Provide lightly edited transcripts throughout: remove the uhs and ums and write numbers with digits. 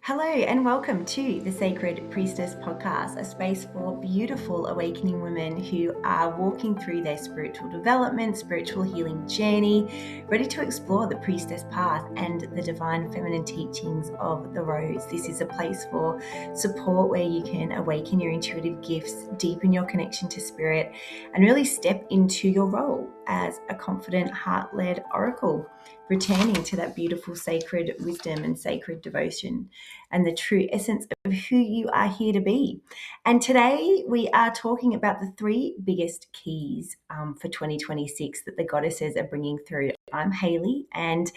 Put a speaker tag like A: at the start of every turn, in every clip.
A: Hello and welcome to the Sacred Priestess podcast, a space for beautiful awakening women who are walking through their spiritual development, spiritual healing journey, ready to explore the priestess path and the divine feminine teachings of the rose. This is a place for support where you can awaken your intuitive gifts, deepen your connection to spirit, and really step into your role as a confident, heart-led oracle, returning to that beautiful sacred wisdom and sacred devotion and the true essence of who you are here to be. And today we are talking about the three biggest keys for 2026 that the goddesses are bringing through. I'm Hayley, and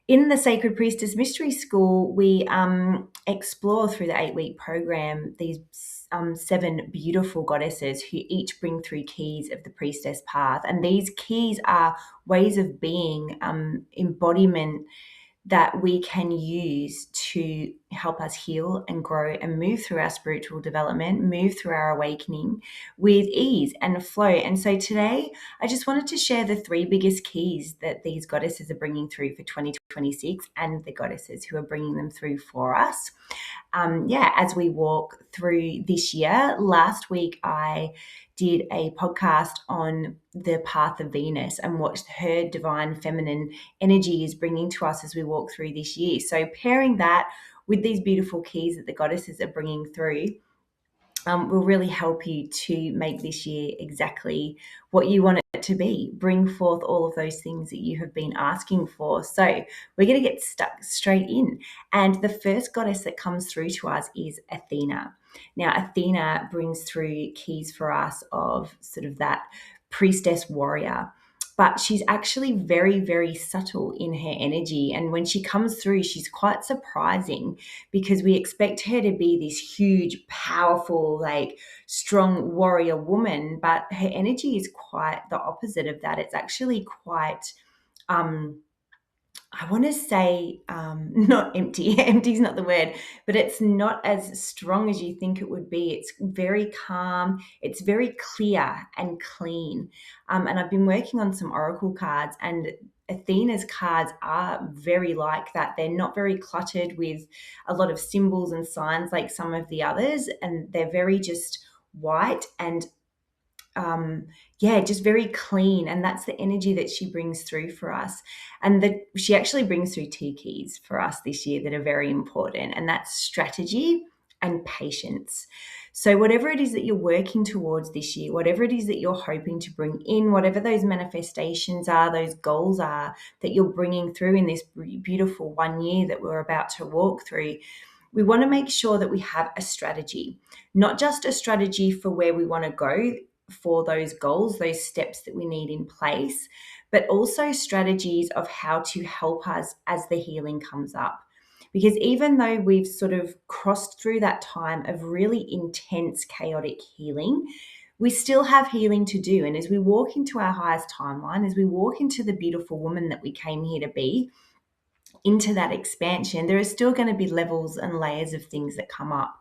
A: in the Sacred Priestess Mystery School, we explore through the 8-week program these 7 beautiful goddesses who each bring through keys of the priestess path. And these keys are ways of being, embodiment that we can use to help us heal and grow and move through our spiritual development, move through our awakening with ease and flow. And so today, I just wanted to share the 3 biggest keys that these goddesses are bringing through for 2026 and the goddesses who are bringing them through for us. As we walk through this year. Last week, I did a podcast on the path of Venus and what her divine feminine energy is bringing to us as we walk through this year. So pairing that with these beautiful keys that the goddesses are bringing through will really help you to make this year exactly what you want it to be. Bring forth all of those things that you have been asking for. So we're going to get stuck straight in. And the first goddess that comes through to us is Athena. Now, Athena brings through keys for us of sort of that priestess warrior. But she's actually very, very subtle in her energy. And when she comes through, she's quite surprising because we expect her to be this huge, powerful, strong warrior woman. But her energy is quite the opposite of that. It's actually quite, I want to say, not empty. Empty is not the word, but it's not as strong as you think it would be. It's very calm. It's very clear and clean. And I've been working on some oracle cards, and Athena's cards are very like that. They're not very cluttered with a lot of symbols and signs like some of the others, and they're very just white and just very clean. And that's the energy that she brings through for us. And she actually brings through 2 keys for us this year that are very important, and that's strategy and patience. So whatever it is that you're working towards this year, whatever it is that you're hoping to bring in, whatever those manifestations are, those goals are that you're bringing through in this beautiful 1 year that we're about to walk through, we want to make sure that we have a strategy, not just a strategy for where we want to go for those goals, those steps that we need in place, but also strategies of how to help us as the healing comes up. Because even though we've sort of crossed through that time of really intense, chaotic healing, we still have healing to do. And as we walk into our highest timeline, as we walk into the beautiful woman that we came here to be, into that expansion, there are still going to be levels and layers of things that come up.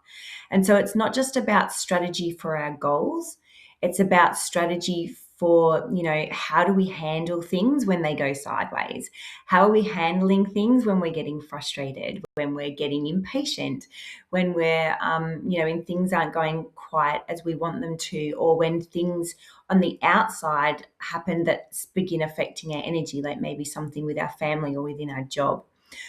A: And so it's not just about strategy for our goals. It's about strategy for, how do we handle things when they go sideways? How are we handling things when we're getting frustrated, when we're getting impatient, when we're, when things aren't going quite as we want them to, or when things on the outside happen that begin affecting our energy, like maybe something with our family or within our job.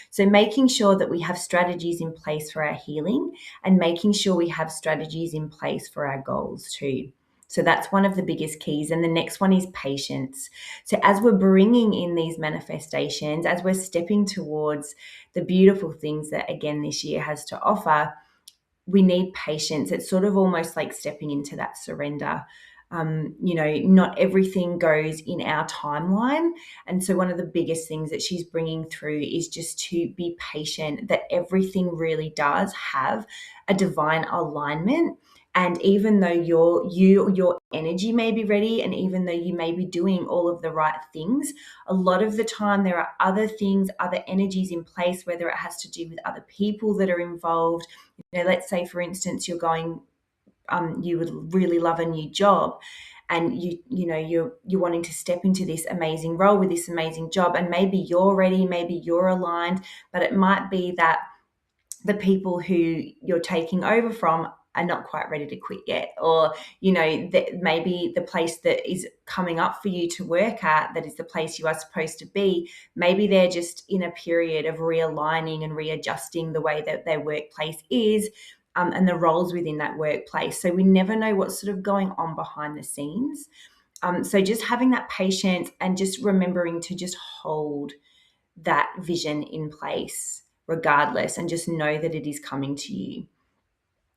A: So making sure that we have strategies in place for our healing and making sure we have strategies in place for our goals too. So that's one of the biggest keys. And the next one is patience. So as we're bringing in these manifestations, as we're stepping towards the beautiful things that, again, this year has to offer, we need patience. It's sort of almost like stepping into that surrender. Not everything goes in our timeline. And so one of the biggest things that she's bringing through is just to be patient, that everything really does have a divine alignment. And even though your energy may be ready, and even though you may be doing all of the right things, a lot of the time there are other things, other energies in place, whether it has to do with other people that are involved. Let's say, for instance, you're going, you would really love a new job, and you're wanting to step into this amazing role with this amazing job, and maybe you're ready, maybe you're aligned, but it might be that the people who you're taking over from are not quite ready to quit yet, or that maybe the place that is coming up for you to work at, that is the place you are supposed to be, maybe they're just in a period of realigning and readjusting the way that their workplace is, and the roles within that workplace. So we never know what's sort of going on behind the scenes. So just having that patience and just remembering to just hold that vision in place regardless, and just know that it is coming to you.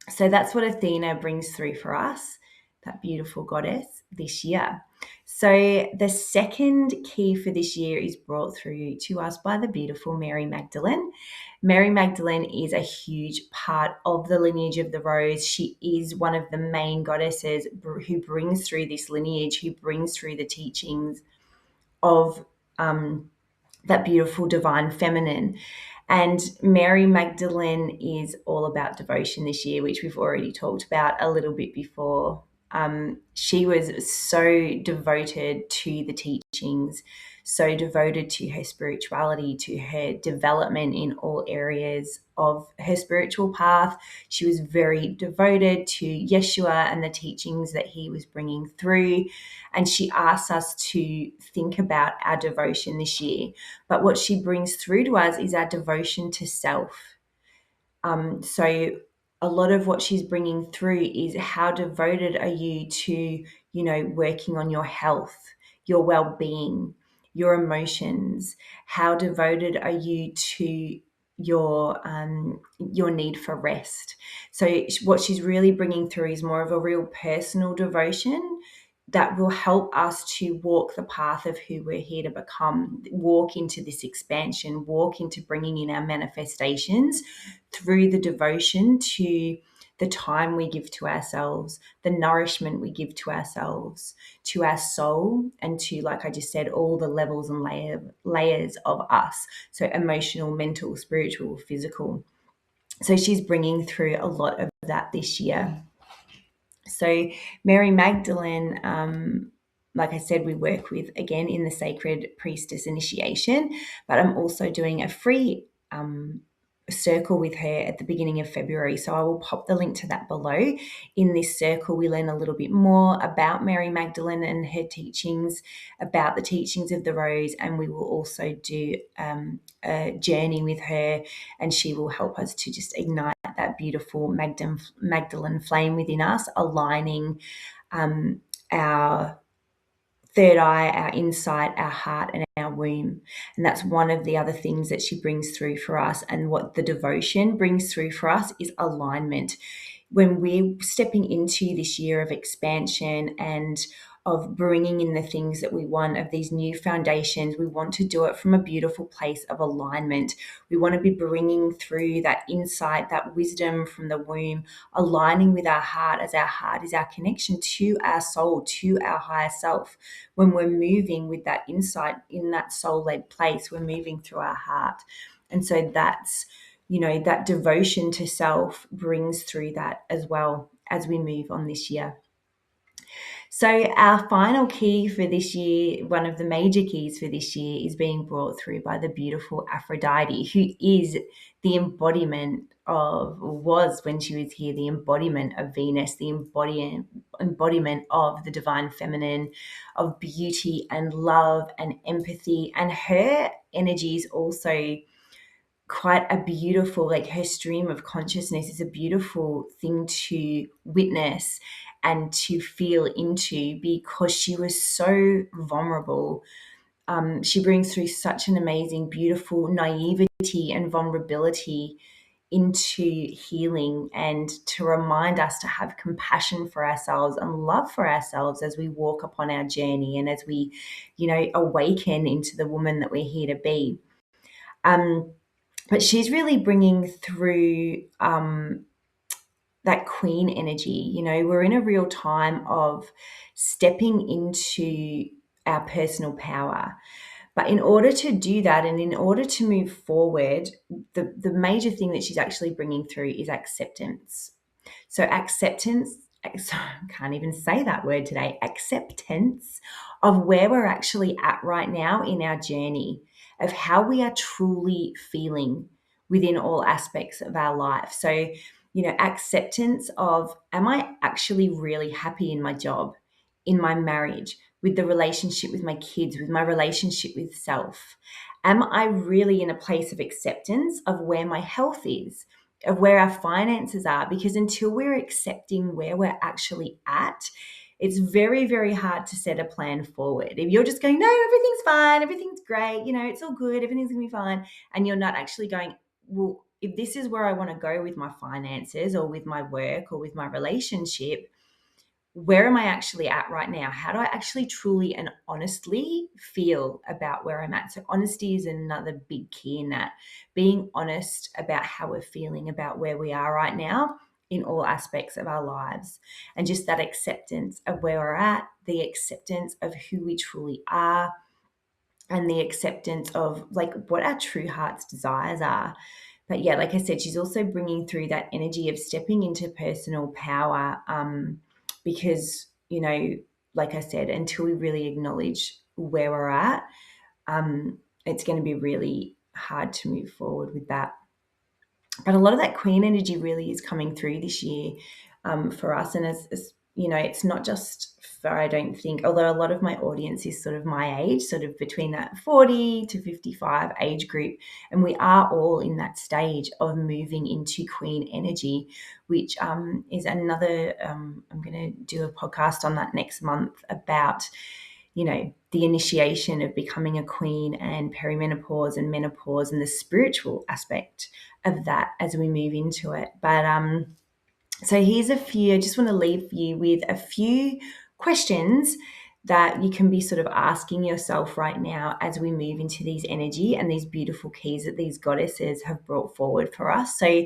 A: So that's what Athena brings through for us, that beautiful goddess, this year. So the second key for this year is brought through to us by the beautiful Mary Magdalene. Mary Magdalene is a huge part of the lineage of the rose. She is one of the main goddesses who brings through this lineage, who brings through the teachings of that beautiful divine feminine. And Mary Magdalene is all about devotion this year, which we've already talked about a little bit before. She was so devoted to the teachings, so devoted to her spirituality, to her development in all areas of her spiritual path. She was very devoted to Yeshua and the teachings that he was bringing through. And she asks us to think about our devotion this year. But what she brings through to us is our devotion to self. So a lot of what she's bringing through is how devoted are you to, working on your health, your well-being, your emotions? How devoted are you to your need for rest? So what she's really bringing through is more of a real personal devotion that will help us to walk the path of who we're here to become, walk into this expansion, walk into bringing in our manifestations through the devotion to the time we give to ourselves, the nourishment we give to ourselves, to our soul, and to, like I just said, all the levels and layers of us. So emotional, mental, spiritual, physical. So she's bringing through a lot of that this year. So Mary Magdalene, like I said, we work with, again, in the Sacred Priestess Initiation, but I'm also doing a free circle with her at the beginning of February. So I will pop the link to that below. In this circle, we learn a little bit more about Mary Magdalene and her teachings, about the teachings of the rose, and we will also do a journey with her, and she will help us to just ignite that beautiful Magdalene flame within us, aligning our third eye, our insight, our heart, and our womb. And that's one of the other things that she brings through for us. And what the devotion brings through for us is alignment. When we're stepping into this year of expansion and of bringing in the things that we want, of these new foundations, we want to do it from a beautiful place of alignment. We want to be bringing through that insight, that wisdom from the womb, aligning with our heart, as our heart is our connection to our soul, to our higher self. When we're moving with that insight in that soul-led place, we're moving through our heart. And so that's, that devotion to self brings through that as well as we move on this year. So our final key for this year, one of the major keys for this year, is being brought through by the beautiful Aphrodite, who is the embodiment was, when she was here, the embodiment of Venus, the embodiment of the divine feminine, of beauty and love and empathy. And her energy is also quite a beautiful, like, her stream of consciousness is a beautiful thing to witness and to feel into, because she was so vulnerable. She brings through such an amazing, beautiful naivety and vulnerability into healing, and to remind us to have compassion for ourselves and love for ourselves as we walk upon our journey and as we, awaken into the woman that we're here to be. But she's really bringing through that queen energy. We're in a real time of stepping into our personal power. But in order to do that, and in order to move forward, the major thing that she's actually bringing through is acceptance. So acceptance, I can't even say that word today, acceptance of where we're actually at right now in our journey, of how we are truly feeling within all aspects of our life. So, acceptance of, am I actually really happy in my job, in my marriage, with the relationship with my kids, with my relationship with self? Am I really in a place of acceptance of where my health is, of where our finances are? Because until we're accepting where we're actually at, it's very, very hard to set a plan forward. If you're just going, no, everything's fine, everything's great, it's all good, everything's going to be fine, and you're not actually going, well, if this is where I want to go with my finances or with my work or with my relationship, where am I actually at right now? How do I actually truly and honestly feel about where I'm at? So honesty is another big key in that. Being honest about how we're feeling about where we are right now in all aspects of our lives. And just that acceptance of where we're at, the acceptance of who we truly are, and the acceptance of like what our true heart's desires are. But yeah, like I said, she's also bringing through that energy of stepping into personal power, because, like I said, until we really acknowledge where we're at, it's going to be really hard to move forward with that. But a lot of that queen energy really is coming through this year, for us. And as it's not just for, I don't think, although a lot of my audience is sort of my age, sort of between that 40 to 55 age group. And we are all in that stage of moving into queen energy, which is another, I'm going to do a podcast on that next month about, the initiation of becoming a queen and perimenopause and menopause and the spiritual aspect of that as we move into it. But so here's a few, I just want to leave you with a few questions that you can be sort of asking yourself right now as we move into these energy and these beautiful keys that these goddesses have brought forward for us. So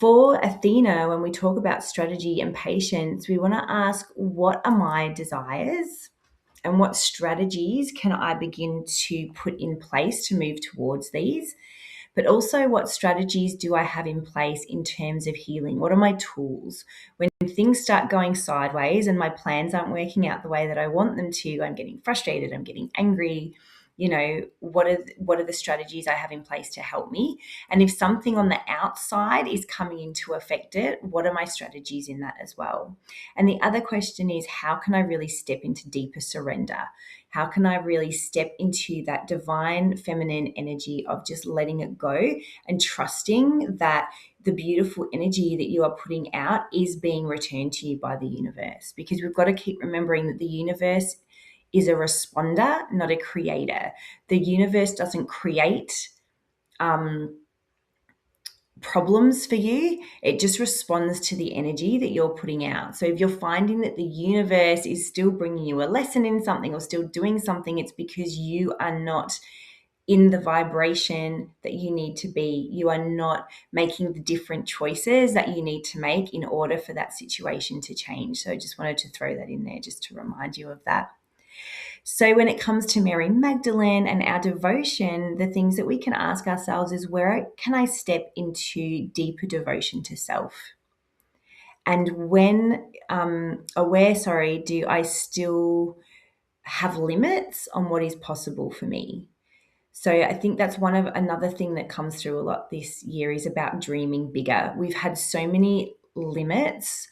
A: for Athena, when we talk about strategy and patience, we want to ask, what are my desires? And what strategies can I begin to put in place to move towards these? But also, what strategies do I have in place in terms of healing? What are my tools? When things start going sideways and my plans aren't working out the way that I want them to, I'm getting frustrated, I'm getting angry. What are the strategies I have in place to help me? And if something on the outside is coming in to affect it, what are my strategies in that as well? And the other question is, how can I really step into deeper surrender? How can I really step into that divine feminine energy of just letting it go and trusting that the beautiful energy that you are putting out is being returned to you by the universe? Because we've got to keep remembering that the universe is a responder, not a creator. The universe doesn't create problems for you. It just responds to the energy that you're putting out. So if you're finding that the universe is still bringing you a lesson in something or still doing something, it's because you are not in the vibration that you need to be. You are not making the different choices that you need to make in order for that situation to change. So I just wanted to throw that in there just to remind you of that. So when it comes to Mary Magdalene and our devotion, the things that we can ask ourselves is, where can I step into deeper devotion to self? And when, do I still have limits on what is possible for me? So I think that's another thing that comes through a lot this year is about dreaming bigger. We've had so many limits.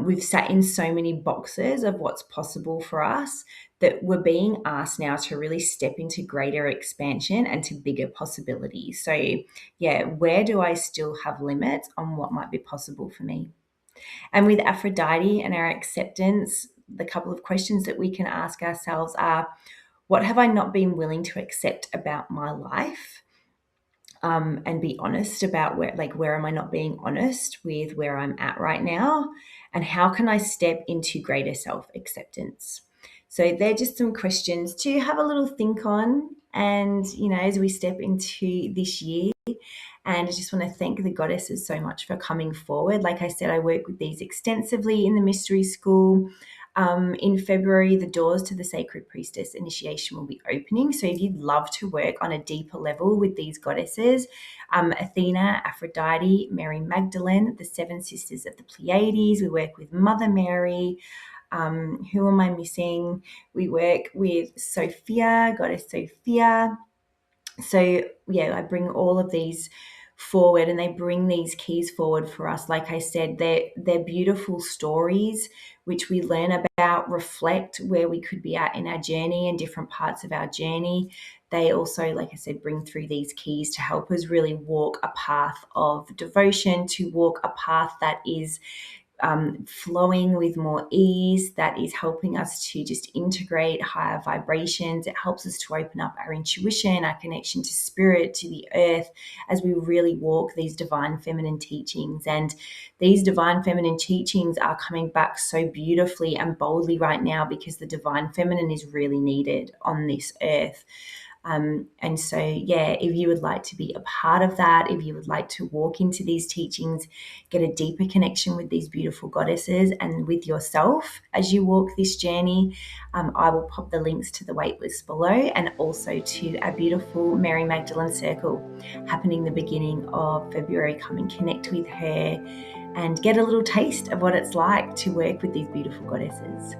A: We've sat in so many boxes of what's possible for us that we're being asked now to really step into greater expansion and to bigger possibilities. So yeah, where do I still have limits on what might be possible for me? And with Aphrodite and our acceptance, the couple of questions that we can ask ourselves are, what have I not been willing to accept about my life? And be honest about where am I not being honest with where I'm at right now? And how can I step into greater self-acceptance? So they're just some questions to have a little think on. And, as we step into this year, and I just want to thank the goddesses so much for coming forward. Like I said, I work with these extensively in the mystery school. In February, the doors to the Sacred Priestess Initiation will be opening. So if you'd love to work on a deeper level with these goddesses, Athena, Aphrodite, Mary Magdalene, the seven sisters of the Pleiades, we work with Mother Mary. Who am I missing? We work with Sophia, Goddess Sophia. So yeah, I bring all of these forward, and they bring these keys forward for us. Like I said, they're beautiful stories which we learn about, reflect where we could be at in our journey and different parts of our journey. They also, like I said, bring through these keys to help us really walk a path of devotion, to walk a path that is flowing with more ease, that is helping us to just integrate higher vibrations. It helps us to open up our intuition, our connection to spirit, to the earth, as we really walk these divine feminine teachings. And these divine feminine teachings are coming back so beautifully and boldly right now because the divine feminine is really needed on this earth. And so, yeah, if you would like to be a part of that, if you would like to walk into these teachings, get a deeper connection with these beautiful goddesses and with yourself as you walk this journey, I will pop the links to the waitlist below, and also to our beautiful Mary Magdalene Circle happening the beginning of February. Come and connect with her and get a little taste of what it's like to work with these beautiful goddesses.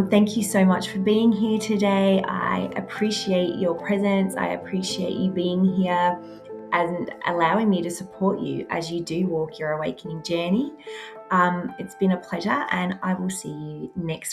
A: Thank you so much for being here today. I appreciate your presence. I appreciate you being here and allowing me to support you as you do walk your awakening journey. It's been a pleasure, and I will see you next week.